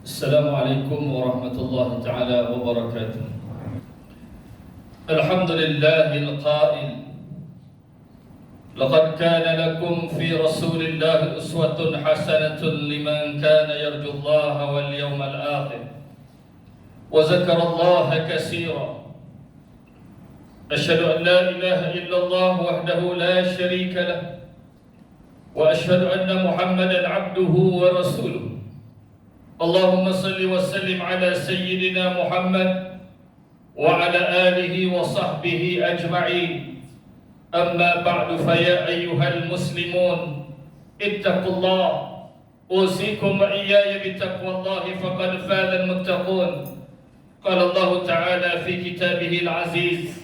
السلام عليكم ورحمة الله تعالى وبركاته. الحمد لله القائل: لقد كان لكم في رسول الله أسوة حسنة لمن كان يرجو الله واليوم الآخر وذكر الله كثيرا. أشهد أن لا إله إلا الله وحده لا شريك له، وأشهد أن محمدا عبده ورسوله. اللهم صل وسلم على سيدنا محمد وعلى آله وصحبه أجمعين. أما بعد، فيا أيها المسلمون اتقوا الله، أوصيكم وإياي بتقوى الله فقد فاز المتقون. قال الله تعالى في كتابه العزيز: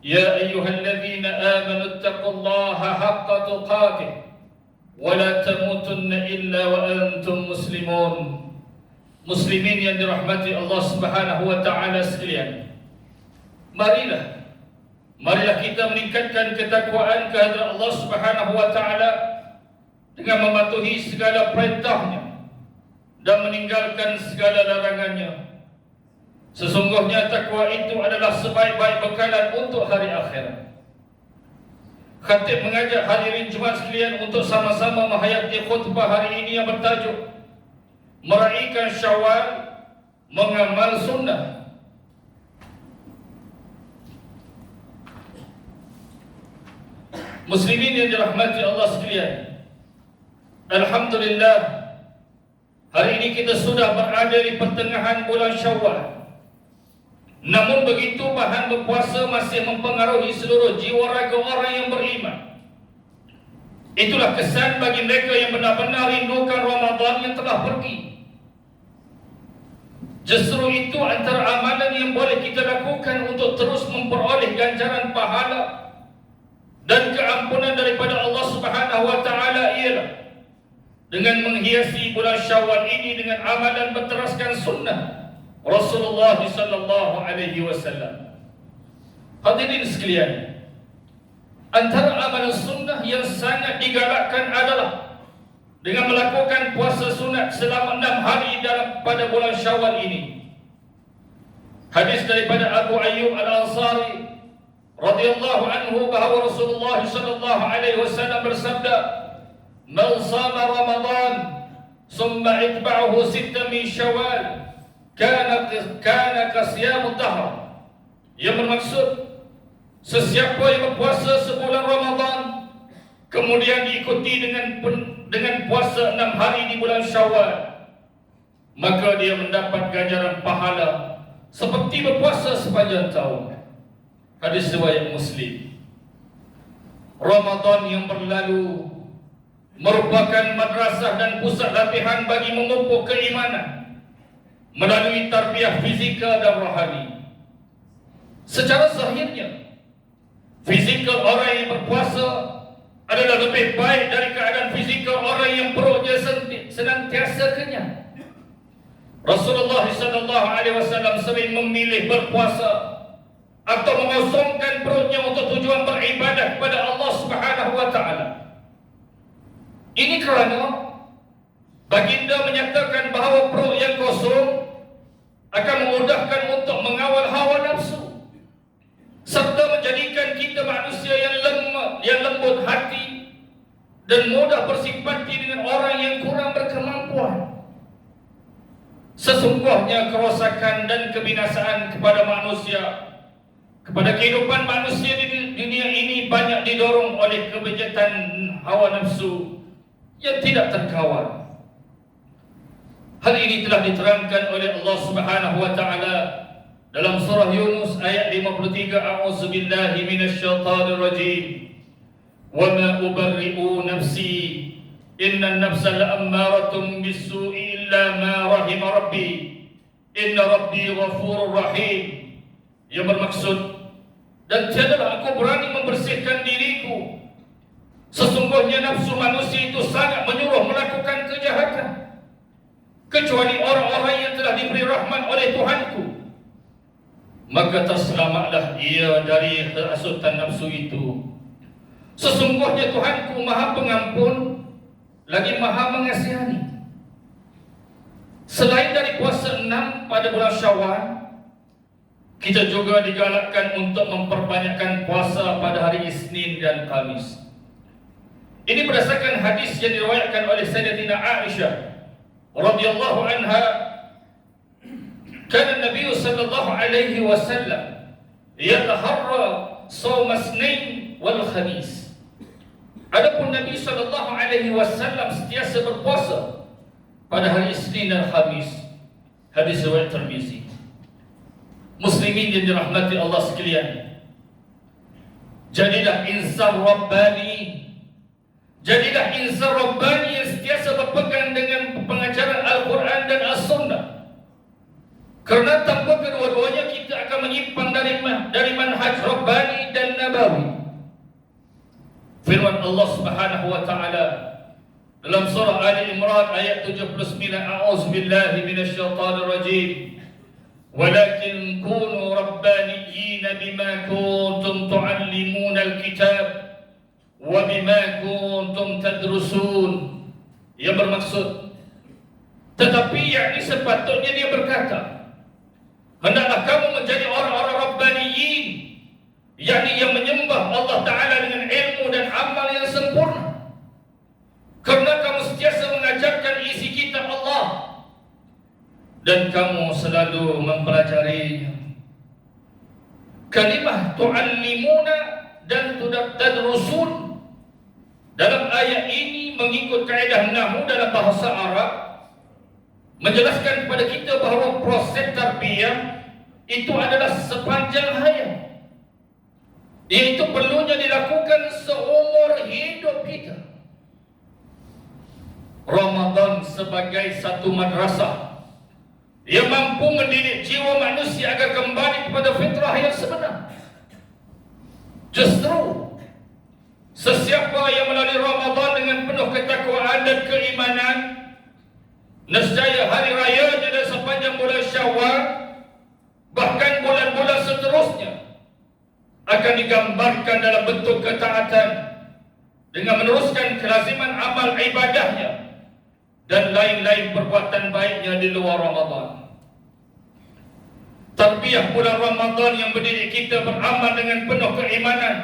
يا أيها الذين آمنوا اتقوا الله حق تقاته ولا تموتن إلا وأنتم مسلمون. Muslimin yang dirahmati Allah Subhanahu wa taala sekalian, marilah kita meningkatkan ketakwaan kehadrat Allah Subhanahu wa taala dengan mematuhi segala perintahnya dan meninggalkan segala larangannya. Sesungguhnya takwa itu adalah sebaik-baik bekalan untuk hari akhirat. Khatib mengajak hadirin Jumaat sekalian untuk sama-sama menghayati khutbah hari ini yang bertajuk Meraihkan Syawal, Mengamal Sunnah. Muslimin yang dirahmati Allah sekalian, alhamdulillah, hari ini kita sudah berada di pertengahan bulan Syawal. Namun begitu, bahan berpuasa masih mempengaruhi seluruh jiwa raga orang yang beriman. Itulah kesan bagi mereka yang benar-benar rindukan Ramadan yang telah pergi. Justru itu antara amalan yang boleh kita lakukan untuk terus memperoleh ganjaran pahala dan keampunan daripada Allah Subhanahu wa taala ialah dengan menghiasi bulan Syawal ini dengan amalan berteraskan sunnah Rasulullah sallallahu alaihi wasallam. Hadirin sekalian, antara amalan sunnah yang sangat digalakkan adalah dengan melakukan puasa sunat selama 6 hari pada bulan Syawal ini. Hadis daripada Abu Ayyub Al-Ansari radhiyallahu anhu bahawa Rasulullah sallallahu alaihi wasallam bersabda: "Man shama Ramadan thumma itba'ahu 6 min Syawal kana kasiyamud dahr." Yang bermaksud, sesiapa yang berpuasa sebulan Ramadan kemudian diikuti dengan puasa 6 hari di bulan Syawal, maka dia mendapat ganjaran pahala seperti berpuasa sepanjang tahun. Hadis riwayat Muslim. Ramadan yang berlalu merupakan madrasah dan pusat latihan bagi memupuk keimanan melalui tarbiyah fizikal dan rohani. Secara zahirnya, fizikal orang yang berpuasa adalah lebih baik dari keadaan fizikal orang yang perutnya senantiasa kenyang. Rasulullah sallallahu alaihi wasallam sering memilih berpuasa atau mengosongkan perutnya untuk tujuan beribadah kepada Allah Subhanahu wa taala. Ini kerana baginda menyatakan bahawa perut yang kosong akan memudahkan untuk mengawal hawa nafsu serta menjadikan kita manusia yang lemah, yang lembut hati dan mudah bersimpati dengan orang yang kurang berkemampuan. Sesungguhnya kerosakan dan kebinasaan kepada kehidupan manusia di dunia ini banyak didorong oleh kebejatan hawa nafsu yang tidak terkawal. Hal ini telah diterangkan oleh Allah Subhanahu wa taala dalam surah Yunus ayat 53, A'udzubillahi minasyaitanir rajim. Wa ma ubarri'u nafsi innan nafsa la'ammaratun bis-su'i illa ma rahima rabbi inna rabbi ghafurur rahim. Yang bermaksud, dan tiadalah aku berani membersihkan diriku, sesungguhnya nafsu manusia itu sangat menyuruh melakukan kejahatan, kecuali orang-orang yang telah diberi rahmat oleh Tuhanku, maka terselamatlah ia dari hasutan nafsu itu. Sesungguhnya Tuhanku Maha Pengampun lagi Maha Mengasihani. Selain dari puasa 6 pada bulan Syawal, kita juga digalakkan untuk memperbanyakkan puasa pada hari Isnin dan Khamis. Ini berdasarkan hadis yang diriwayatkan oleh Sayyidatina Aisyah radhiyallahu anha, kana Nabi sallallahu alaihi wasallam yataharra shaum Isnin wal Khamis. Adapun Nabi sallallahu alaihi wasallam sentiasa berpuasa pada hari Isnin dan Khamis. Hadis riwayat Tirmizi. Muslimin yang dirahmati Allah sekalian, jadilah insan Rabbani. Jadilah insan Rabbani yang sentiasa berpegang dengan pengajaran Al-Quran dan As-Sunnah. Kerana tanpa kedua-duanya kita akan menyimpang dari manhaj Rabbani dan Nabawi. Firman Allah Subhanahu wa taala dalam surah Ali Imran ayat 79, A'udzubillahi minasyaitonir rajim. Walakin kunu rabbaniyyin bima kuntum tu'allimuna al-kitab wa bima kuntum tadrusun. Yang bermaksud, tetapi yakni sepatutnya dia berkata, hendaklah kamu menjadi orang-orang rabbaniyin, yakni yang menyembah Allah Ta'ala dengan ilmu dan amal yang sempurna. Kerana kamu sentiasa mengajarkan isi kitab Allah dan kamu selalu mempelajarinya. Kalimah tu'allimuna dan tadrusun dalam ayat ini mengikut kaedah nahwu dalam bahasa Arab menjelaskan kepada kita bahawa proses tarbiyah itu adalah sepanjang hayat, iaitu perlunya dilakukan seumur hidup kita. Ramadan sebagai satu madrasah yang mampu mendidik jiwa manusia agar kembali kepada fitrah yang sebenar. Justru sesiapa yang melalui Ramadan dengan penuh ketakwaan dan keimanan, nescaya hari rayanya dan sepanjang bulan Syawal, bahkan bulan-bulan seterusnya, akan digambarkan dalam bentuk ketaatan dengan meneruskan kelaziman amal ibadahnya dan lain-lain perbuatan baiknya di luar Ramadan. Tarbiyah bulan Ramadan yang mendidik kita beramal dengan penuh keimanan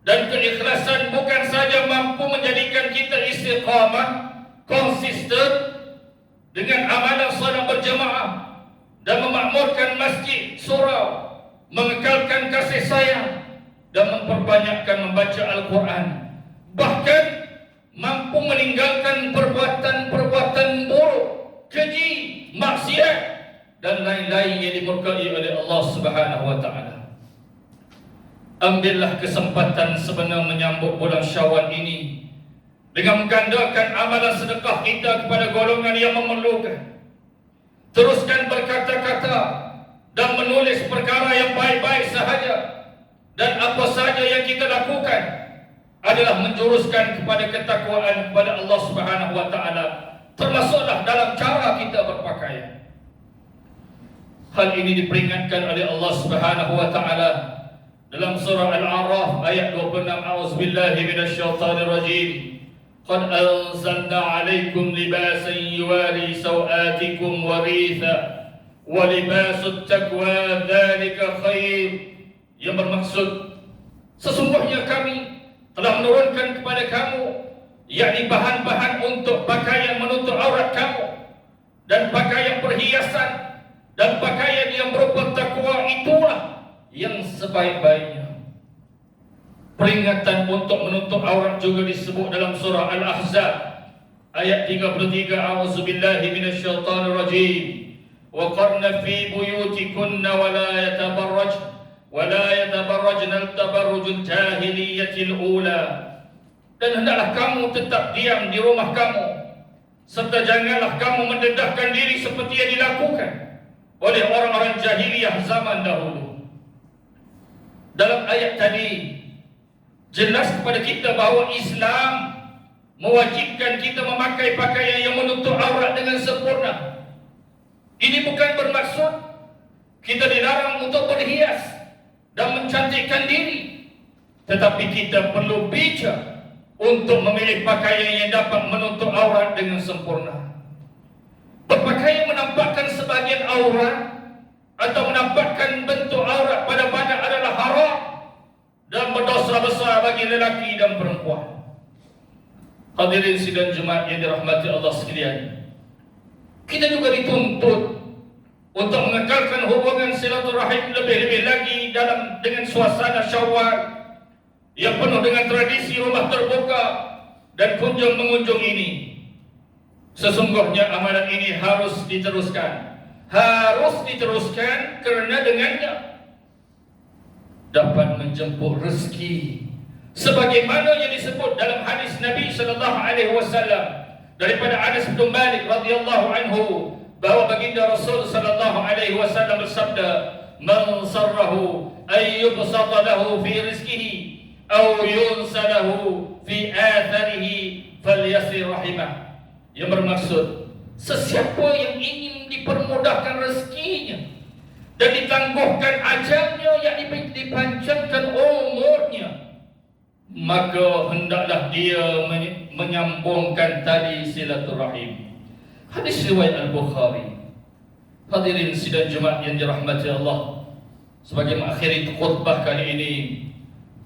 dan keikhlasan bukan saja mampu menjadikan kita istiqamah, konsisten dengan amalan salat berjemaah dan memakmurkan masjid, surau, mengekalkan kasih sayang dan memperbanyakkan membaca Al-Quran, bahkan mampu meninggalkan perbuatan-perbuatan buruk, keji, maksiat dan lain-lain yang dimurkai oleh Allah Subhanahu wa taala. Ambillah kesempatan sebenar menyambut bulan Syawal ini dengan menggandakan amalan sedekah kita kepada golongan yang memerlukan. Teruskan berkata-kata dan menulis perkara yang baik-baik sahaja, dan apa sahaja yang kita lakukan adalah menjuruskan kepada ketakwaan kepada Allah Subhanahu wa taala, termasuklah dalam cara kita berpakaian. Hal ini diperingatkan oleh Allah Subhanahu wa taala dalam surah Al-A'raf ayat 26, A'udzubillahi minasyaitonir rajim. Qad anzalna 'alaikum libasan yuwari sawatikum wa ritha wa libasut taqwa dzalika khair. Yang bermaksud, sesungguhnya kami telah menurunkan kepada kamu yakni bahan-bahan untuk pakaian menutup aurat kamu dan pakaian perhiasan dan pakaian yang berupa takwa, itulah yang sebaik-baiknya. Peringatan untuk menutup aurat juga disebut dalam surah Al-Ahzab ayat 33, A'udzubillahi minasyaitonir rajim. Wa qarna fi buyutikunna wa la yatabarrajna tabarrujul jahiliyatil ula. Dan hendaklah kamu tetap diam di rumah kamu, serta janganlah kamu mendedahkan diri seperti yang dilakukan oleh orang-orang jahiliyah zaman dahulu. Dalam ayat tadi jelas kepada kita bahawa Islam mewajibkan kita memakai pakaian yang menutup aurat dengan sempurna. Ini bukan bermaksud kita dilarang untuk berhias dan mencantikkan diri, tetapi kita perlu bijak untuk memilih pakaian yang dapat menutup aurat dengan sempurna. Berpakaian menampakkan aurat atau menampakkan bentuk aurat pada badan adalah haram dan berdosa besar bagi lelaki dan perempuan. Hadirin sidang Jumaat yang dirahmati Allah sekalian, kita juga dituntut untuk mengekalkan hubungan silaturahim lebih-lebih lagi dengan suasana Syawal yang penuh dengan tradisi rumah terbuka dan kunjung mengunjung ini. Sesungguhnya amalan ini harus diteruskan kerana dengannya dapat menjemput rezeki, sebagaimana yang disebut dalam hadis Nabi sallallahu alaihi wasallam daripada Anas bin Malik radhiyallahu anhu, bahwa baginda Rasul sallallahu alaihi wasallam bersabda, "Man sarrahu ay yubsata lahu fi rizqihi aw yunsalahu fi atharihi falyasir rahimah." Yang bermaksud, sesiapa yang ingin dipermudahkan rezekinya dan ditangguhkan ajalnya, yang dipanjangkan umurnya, maka hendaklah dia menyambungkan tali silaturahim. Hadis riwayat Al-Bukhari. Hadirin sidang Jumaat yang dirahmati Allah, sebagai mengakhiri khutbah kali ini,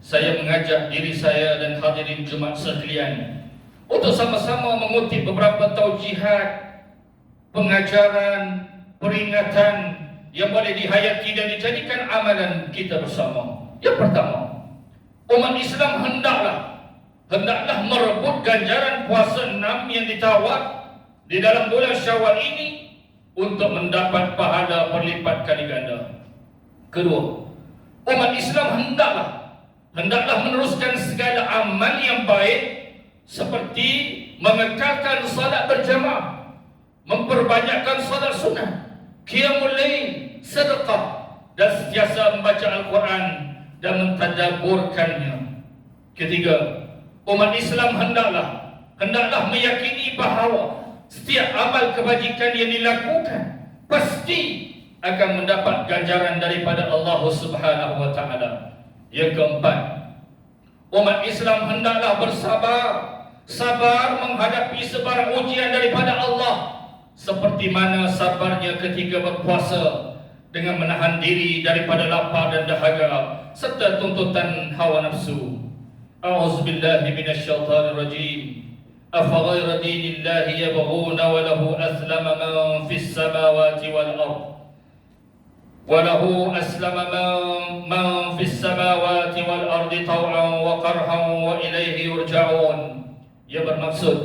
saya mengajak diri saya dan hadirin Jumaat sekalian untuk sama-sama mengutip beberapa taujihat, pengajaran, peringatan yang boleh dihayati dan dijadikan amalan kita bersama. Yang pertama, umat Islam hendaklah merebut ganjaran puasa 6 yang ditawar di dalam bulan Syawal ini untuk mendapat pahala berlipat kali ganda. Kedua, umat Islam hendaklah meneruskan segala amal yang baik seperti mengekalkan salat berjamaah, memperbanyakkan salat sunnah, qiyamul lail, sedekah, dan sentiasa membaca Al-Quran dan mentadabburkannya. Ketiga, umat Islam hendaklah meyakini bahawa setiap amal kebajikan yang dilakukan pasti akan mendapat ganjaran daripada Allah Subhanahu wa taala. Yang keempat, umat Islam hendaklah sabar menghadapi sebarang ujian daripada Allah, seperti mana sabarnya ketika berpuasa dengan menahan diri daripada lapar dan dahaga serta tuntutan hawa nafsu. A'udzubillahi minasyaitonir rajim. Afaghayra dinillahi yabghuna wa lahu aslama man fis samawati wal ardh وله أسلم من في السماوات والأرض طوعا وكرها وإليه يرجعون. Yang bermaksud,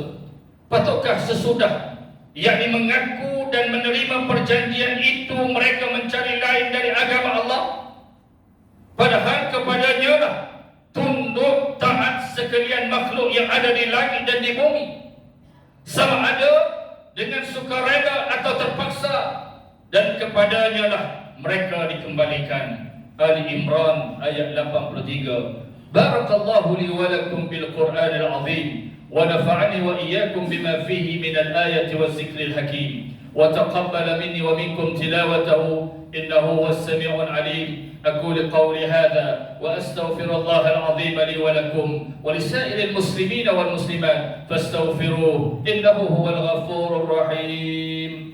patukah sesudah yakni mengaku dan menerima perjanjian itu mereka mencari lain dari agama Allah, padahal kepadanya lah tunduk taat sekalian makhluk yang ada di langit dan di bumi, sama ada dengan sukarela atau terpaksa, dan kepadanya lah mereka dikembalikan. Ali Imran ayat 83. Barakallahu li wa lakum bil Qur'anil azim wa nafa'ani wa iyyakum bima fihi min al-ayati waz-zikril hakim wa taqabbala minni wa minkum tilawatahu innahu huwas sami'ul alim. أقول قولي هذا وأستغفر الله العظيم لي ولكم ولسائر المسلمين والمسلمات فاستغفروه إنه هو الغفور الرحيم.